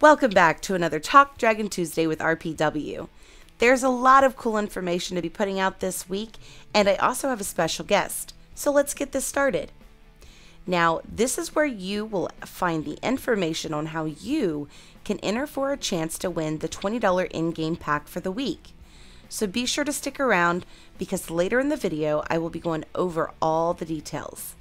Welcome back to another Talk Dragon Tuesday with RPW. There's a lot of cool information to be putting out this week, and I also have a special guest. So let's get this started. Now, this is where you will find the information on how you can enter for a chance to win the $20 in-game pack for the week. So be sure to stick around because later in the video, I will be going over all the details.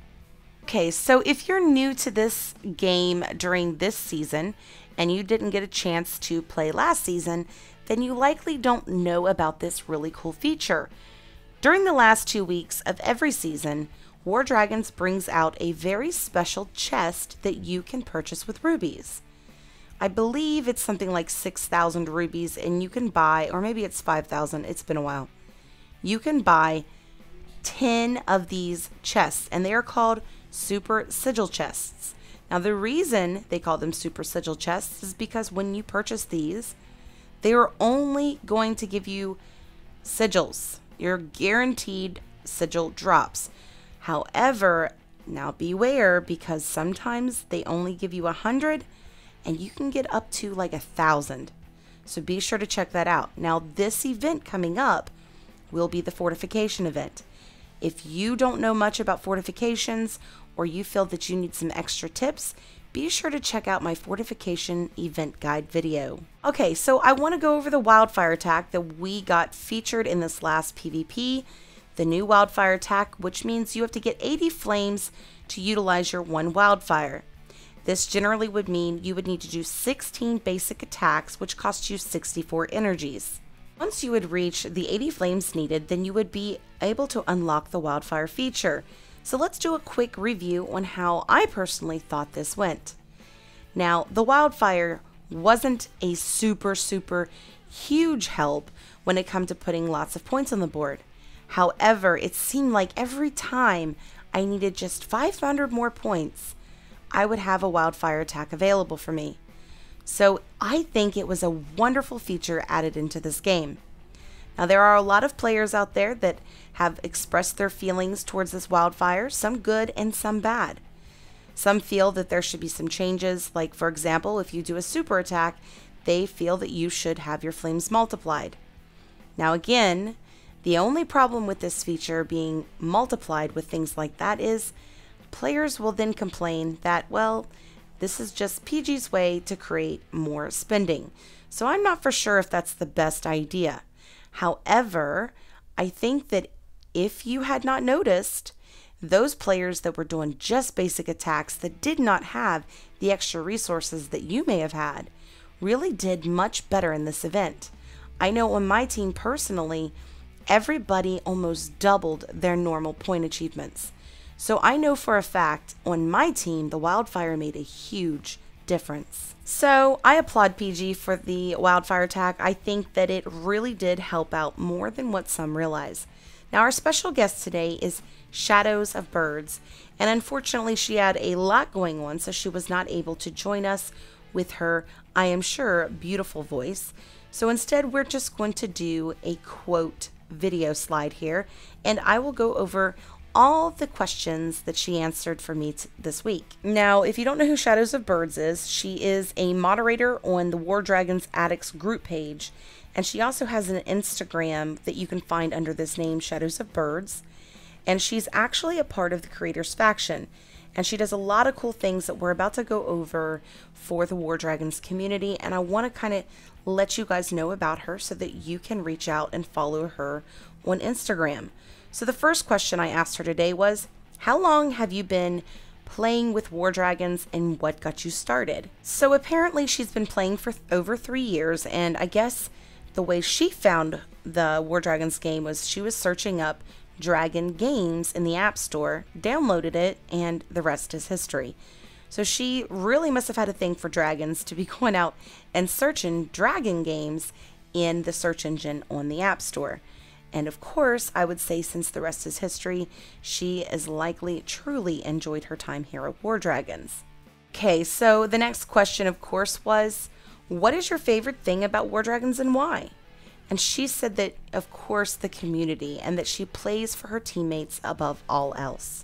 Okay, so if you're new to this game during this season and you didn't get a chance to play last season, then you likely don't know about this really cool feature. During the last 2 weeks of every season, War Dragons brings out a very special chest that you can purchase with rubies. I believe it's something like 6,000 rubies, and you can buy, or maybe it's 5,000, it's been a while. You can buy 10 of these chests, and they are called Super Sigil chests. Now, the reason they call them Super Sigil chests is because when you purchase these, they are only going to give you sigils. You're guaranteed sigil drops. However, now beware, because sometimes they only give you 100 and you can get up to like 1,000. So be sure to check that out. Now, this event coming up will be the Fortification event. If you don't know much about fortifications or you feel that you need some extra tips, be sure to check out my Fortification event guide video. Okay, so I want to go over the Wildfire Attack that we got featured in this last PvP. The new Wildfire Attack, which means you have to get 80 flames to utilize your one wildfire. This generally would mean you would need to do 16 basic attacks, which cost you 64 energies. Once you would reach the 80 flames needed, then you would be able to unlock the wildfire feature. So let's do a quick review on how I personally thought this went. Now, the wildfire wasn't a super huge help when it comes to putting lots of points on the board. However, it seemed like every time I needed just 500 more points, I would have a wildfire attack available for me. So I think it was a wonderful feature added into this game. Now, there are a lot of players out there that have expressed their feelings towards this wildfire, some good and some bad. Some feel that there should be some changes, like for example, if you do a super attack, they feel that you should have your flames multiplied. Now again, the only problem with this feature being multiplied with things like that is players will then complain that, well, this is just PG's way to create more spending. So I'm not for sure if that's the best idea. However, I think that if you had not noticed, those players that were doing just basic attacks that did not have the extra resources that you may have had really did much better in this event. I know on my team personally, everybody almost doubled their normal point achievements. So I know for a fact on my team, the wildfire made a huge difference. So I applaud PG for the wildfire attack. I think that it really did help out more than what some realize. Now, our special guest today is Shadows of Birds, and unfortunately she had a lot going on, so she was not able to join us with her, I am sure, beautiful voice. So instead, we're just going to do a quote video slide here, and I will go over all the questions that she answered for me this week. Now, if you don't know who Shadows of Birds is, she is a moderator on the War Dragons Addicts group page, and she also has an Instagram that you can find under this name, Shadows of Birds, and she's actually a part of the Creators Faction, and she does a lot of cool things that we're about to go over for the War Dragons community, and I want to kind of let you guys know about her so that you can reach out and follow her on Instagram. So the first question I asked her today was, how long have you been playing with War Dragons and what got you started? So apparently she's been playing for over 3 years, and I guess the way she found the War Dragons game was she was searching up Dragon Games in the App Store, downloaded it, and the rest is history. So she really must have had a thing for dragons to be going out and searching Dragon Games in the search engine on the App Store. And of course, I would say since the rest is history, she is likely truly enjoyed her time here at War Dragons. Okay, so the next question, of course, was, what is your favorite thing about War Dragons and why? And she said that, of course, the community, and that she plays for her teammates above all else.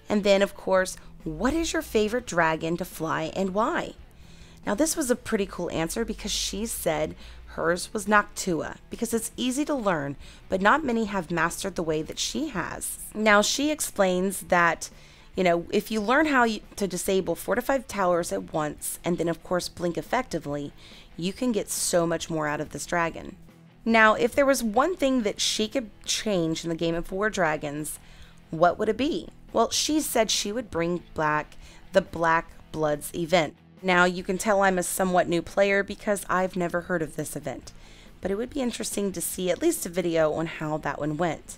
And then, of course, what is your favorite dragon to fly and why? Now this was a pretty cool answer because she said hers was Noctua because it's easy to learn, but not many have mastered the way that she has. Now she explains that, if you learn how to disable 4 to 5 towers at once and then of course blink effectively, you can get so much more out of this dragon. Now, if there was one thing that she could change in the game of War Dragons, what would it be? Well, she said she would bring back the Black Bloods event. Now, you can tell I'm a somewhat new player because I've never heard of this event, but it would be interesting to see at least a video on how that one went.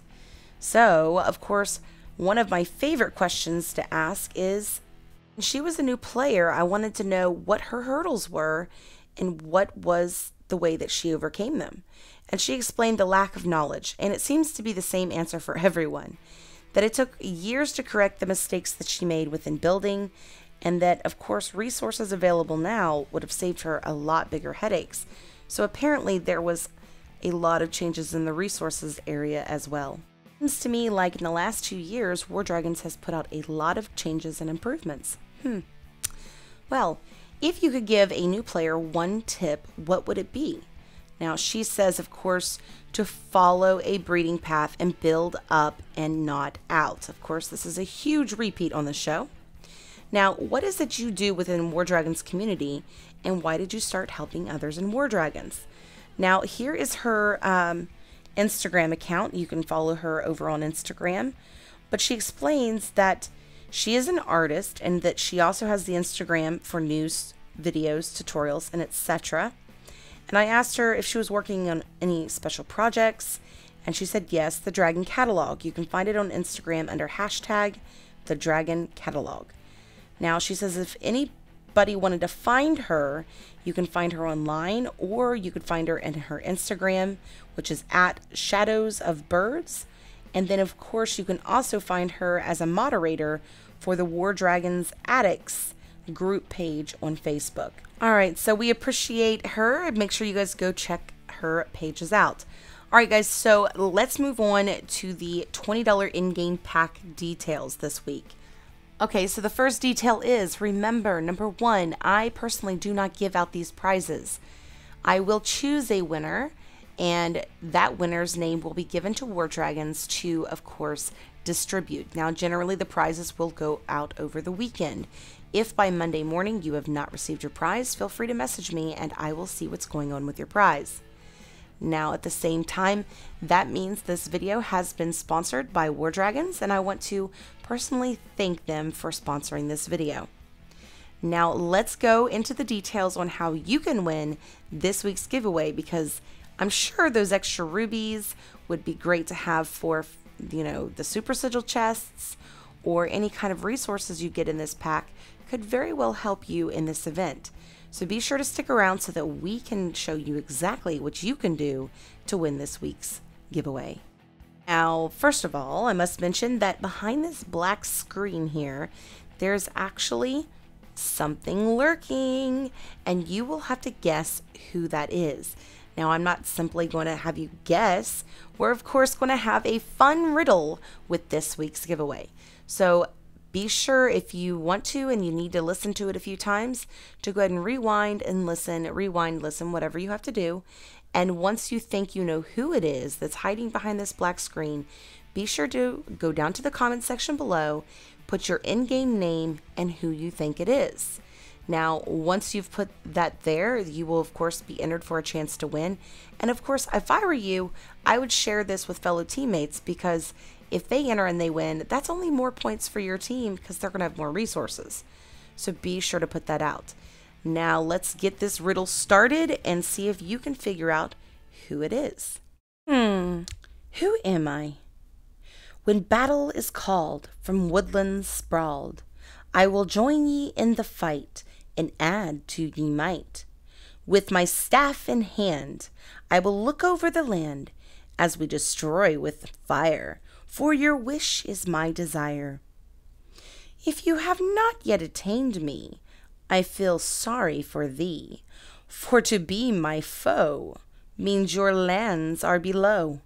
So, of course, one of my favorite questions to ask is, when she was a new player, I wanted to know what her hurdles were and what was the way that she overcame them. And she explained the lack of knowledge, and it seems to be the same answer for everyone, that it took years to correct the mistakes that she made within building, and that, of course, resources available now would have saved her a lot bigger headaches. So apparently there was a lot of changes in the resources area as well. It seems to me like in the last 2 years, War Dragons has put out a lot of changes and improvements. Well, if you could give a new player one tip, what would it be? Now, she says, of course, to follow a breeding path and build up and not out. Of course, this is a huge repeat on the show. Now, what is it you do within War Dragons community, and why did you start helping others in War Dragons? Now, here is her Instagram account. You can follow her over on Instagram. But she explains that she is an artist and that she also has the Instagram for news, videos, tutorials, and etc. And I asked her if she was working on any special projects, and she said yes, the Dragon Catalog. You can find it on Instagram under hashtag the Dragon Catalog. Now, she says if anybody wanted to find her, you can find her online, or you could find her in her Instagram, which is at Shadows of Birds. And then, of course, you can also find her as a moderator for the War Dragons Addicts group page on Facebook. All right, so we appreciate her. Make sure you guys go check her pages out. All right, guys, so let's move on to the $20 in-game pack details this week. Okay, so the first detail is, remember, number 1, I personally do not give out these prizes. I will choose a winner, and that winner's name will be given to War Dragons to, of course, distribute. Now, generally, the prizes will go out over the weekend. If by Monday morning you have not received your prize, feel free to message me and I will see what's going on with your prize. Now, at the same time, that means this video has been sponsored by War Dragons, and I want to personally thank them for sponsoring this video. Now, let's go into the details on how you can win this week's giveaway, because I'm sure those extra rubies would be great to have for, the super sigil chests, or any kind of resources you get in this pack could very well help you in this event. So be sure to stick around so that we can show you exactly what you can do to win this week's giveaway. Now, first of all, I must mention that behind this black screen here, there's actually something lurking, and you will have to guess who that is. Now, I'm not simply going to have you guess. We're, of course, going to have a fun riddle with this week's giveaway. So be sure, if you want to and you need to listen to it a few times, to go ahead and rewind, listen, whatever you have to do. And once you think you know who it is that's hiding behind this black screen, be sure to go down to the comment section below, put your in-game name and who you think it is. Now, once you've put that there, you will, of course, be entered for a chance to win. And, of course, if I were you, I would share this with fellow teammates, because if they enter and they win, that's only more points for your team because they're going to have more resources. So be sure to put that out. Now, let's get this riddle started and see if you can figure out who it is. Who am I? When battle is called from woodlands sprawled, I will join ye in the fight and add to ye might. With my staff in hand, I will look over the land as we destroy with fire, for your wish is my desire. If you have not yet attained me, I feel sorry for thee, for to be my foe means your lands are below.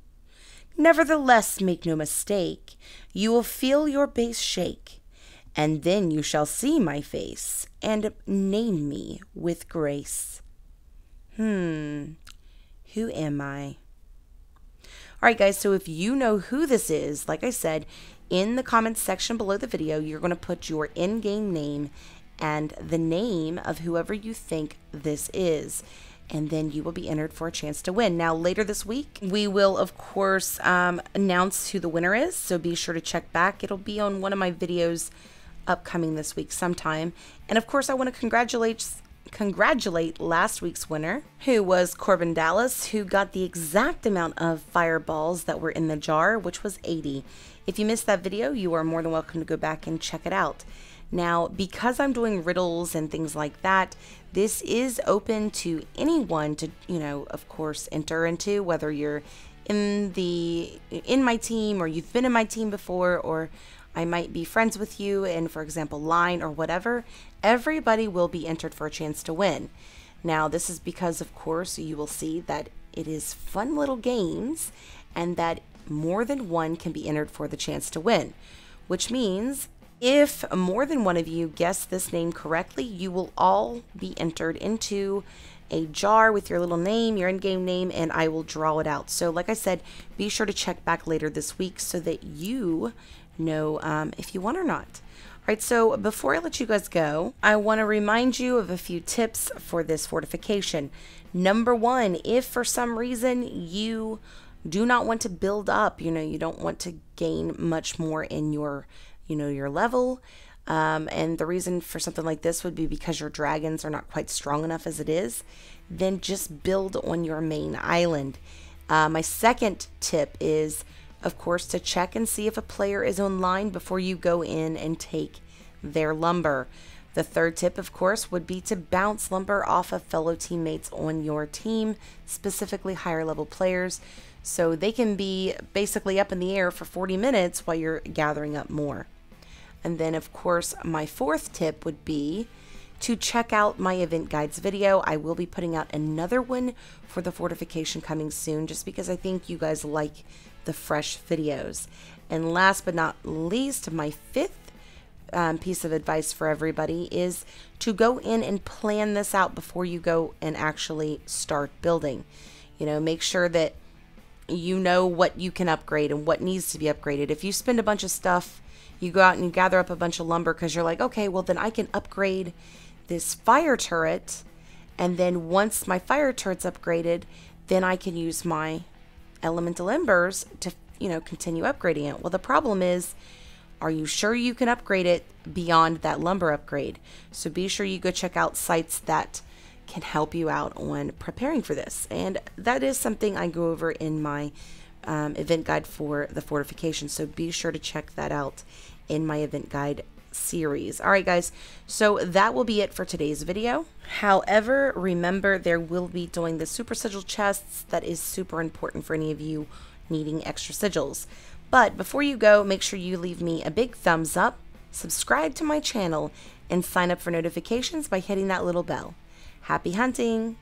Nevertheless, make no mistake, you will feel your base shake and then you shall see my face, and name me with grace. Who am I? Alright guys, so if you know who this is, like I said, in the comments section below the video, you're going to put your in-game name and the name of whoever you think this is. And then you will be entered for a chance to win. Now, later this week, we will, of course, announce who the winner is. So be sure to check back. It'll be on one of my videos upcoming this week sometime. And, of course, I want to congratulate last week's winner, who was Corbin Dallas, who got the exact amount of fireballs that were in the jar, which was 80. If you missed that video, you are more than welcome to go back and check it out. Now, because I'm doing riddles and things like that, this is open to anyone to, of course, enter into, whether you're in my team or you've been in my team before, or I might be friends with you in, for example, line or whatever. Everybody will be entered for a chance to win. Now, this is because, of course, you will see that it is fun little games and that more than one can be entered for the chance to win, which means if more than one of you guess this name correctly, you will all be entered into a jar with your little name, your in-game name, and I will draw it out. So like I said, be sure to check back later this week so that you know if you won or not. All right, so before I let you guys go, I want to remind you of a few tips for this fortification. Number one, if for some reason you do not want to build up, you don't want to gain much more in your your level, and the reason for something like this would be because your dragons are not quite strong enough as it is, then just build on your main island. My second tip is, of course, to check and see if a player is online before you go in and take their lumber. The third tip, of course, would be to bounce lumber off of fellow teammates on your team, specifically higher level players, so they can be basically up in the air for 40 minutes while you're gathering up more. And then, of course, my fourth tip would be to check out my event guides video. I will be putting out another one for the fortification coming soon, just because I think you guys like the fresh videos. And last but not least, my fifth piece of advice for everybody is to go in and plan this out before you go and actually start building. Make sure that you know what you can upgrade and what needs to be upgraded. If you spend a bunch of stuff, you go out and you gather up a bunch of lumber because you're like, okay, well then I can upgrade this fire turret, and then once my fire turret's upgraded, then I can use my elemental embers to, continue upgrading it. Well, the problem is, are you sure you can upgrade it beyond that lumber upgrade? So be sure you go check out sites that can help you out on preparing for this. And that is something I go over in my event guide for the fortification, so be sure to check that out in my event guide series. All right guys, so that will be it for today's video. However, remember, there will be doing the super sigil chests. That is super important for any of you needing extra sigils. But before you go, make sure you leave me a big thumbs up, subscribe to my channel, and sign up for notifications by hitting that little bell. Happy hunting!